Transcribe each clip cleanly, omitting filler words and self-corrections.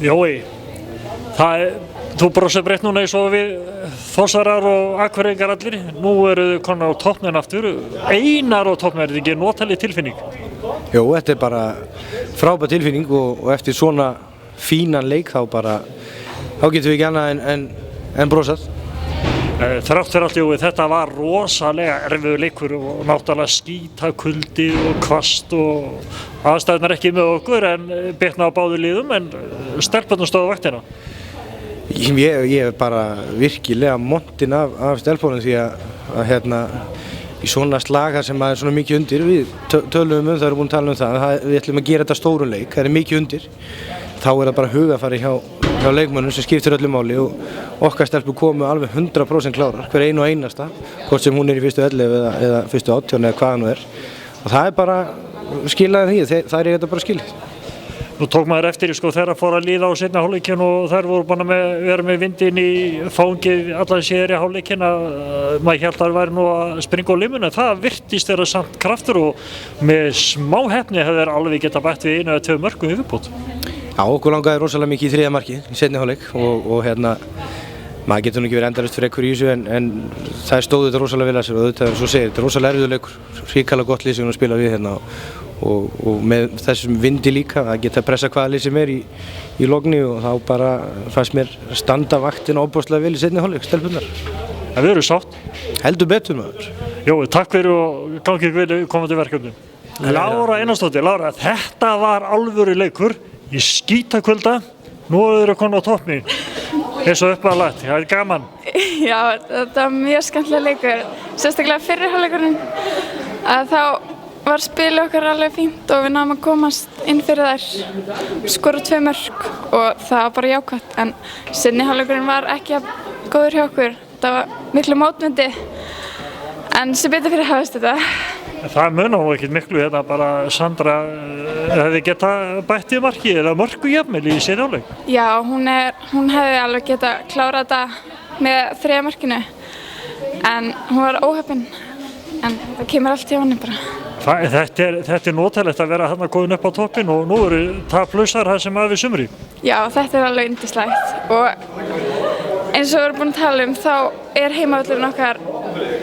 Jói, þú brosir breytt núna eins og við Þórsarar og Akureyringar allir. Nú eru þau konar á toppnum aftur. Einar á toppnum, er þetta ekki notaleg tilfinning? Jú, þetta bara frábær tilfinning og eftir svona fínan leik þá getum við ekki annað en brosað. Þrátt fyrir allt, Jói, þetta var rosalega erfiður leikur og náttúrulega skítakuldi og hvasst og aðstæðurnar ekki með okkur en bitna á báðum liðum en stelpurnar stóðu vaktina. Ég er bara virkilega montinn af stelpunum því að í svona slag þar sem er svona mikið undir, við töluðum það erum búin að tala það, við ætlum að gera þetta stórum leik, það er mikið undir, þá er það bara hugafari hjá leikmönnum sem skiptir öllu máli og okkar stelpur komu alveg 100% klárar, hver einu og einasta, hvort sem hún er í fyrstu 11 eða fyrstu 18 eða hvað nú er og það er bara skilaði því, það er þetta bara skilið. Nú tók maður eftir þegar fór að líða á seinni hálfleikinn og þær voru búin að vera með vindinn í fangið allan síðari hálfleikinn að maður hélt að það væri nú að springa á limuna. Það virtist vera samt kraftur og með smá heppni hefði þær alveg getað bætt við 1 eða 2 mörkum í viðbót. Já, okkur langaði rosalega mikið í 3. marki í seinni hálfleik og maður getur nú ekki verið endalaust fyrir einhverju í þessu en þær stóðu þetta rosalega vel að sér og þetta er svo segir, þetta er rosalega erfiður leikur, hrikalega gott lið sem við spila við og með þessum vindi líka að geta pressa hvaða lið sem er í logni og þá bara fannst mér standa vaktina ofboðslega vel í seinni hálfleik, stelpurnar. En við erum sátt. Heldur betur maður. Jói, takk fyrir og gangi vel komandi verkefni. Lára Einarsdóttir, Lára, þetta var alvöru leikur í skítakulda, nú eru þeir komin á toppnum. Eins og uppáhalagt, það er gaman. Já, þetta var mjög skemmtilega leikur, sérstaklega fyrri hálfleikurinn að þá var spilið okkar alveg fínt og við náðum að komast inn fyrir þær, skora 2 mörk og það var bara jákvætt en seinni hálfleikurinn var ekki góður hjá okkur, það var miklu mótmyndi en sem betur fyrir hafðist þetta. Það munar nú ekkert miklu bara Sandra hefði getað bætt í marki eða mörku jafnvel í seinni hálfleik. Já, hún hefði alveg getað klárað þetta með 3 markinu en hún var óheppin en það kemur allt í honum bara. Þetta er notalegt að vera þarna komin upp á toppinn og nú eru taplausar það sem við sumri. Já, þetta er alveg yndislegt og eins og við erum búin að tala þá er heimavöllurinn okkar,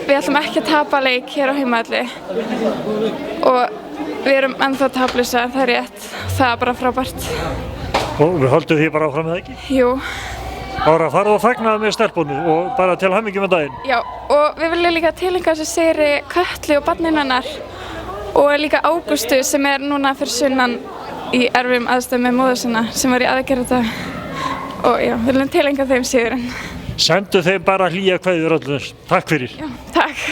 við ætlum ekki að tapa leik hér á heimavelli og við erum ennþá taplausar, það er rétt, það er bara frábært. Og við höldum því bara áfram eða ekki? Jú. Ára, farðu að fagna með stelpunni og bara til hamingju með daginn. Já, og við viljum líka tileinka þessu sigri Kötlu og barninu hennar og líka Ágústu sem er núna fyrir sunnan í erfiðum aðstæðum með móður sinna sem var í aðgerð þetta og já, við viljum tileinka þeim sigurinn. Sendu þeim bara hlýjar kveðjur öllum. Takk fyrir. Já, takk.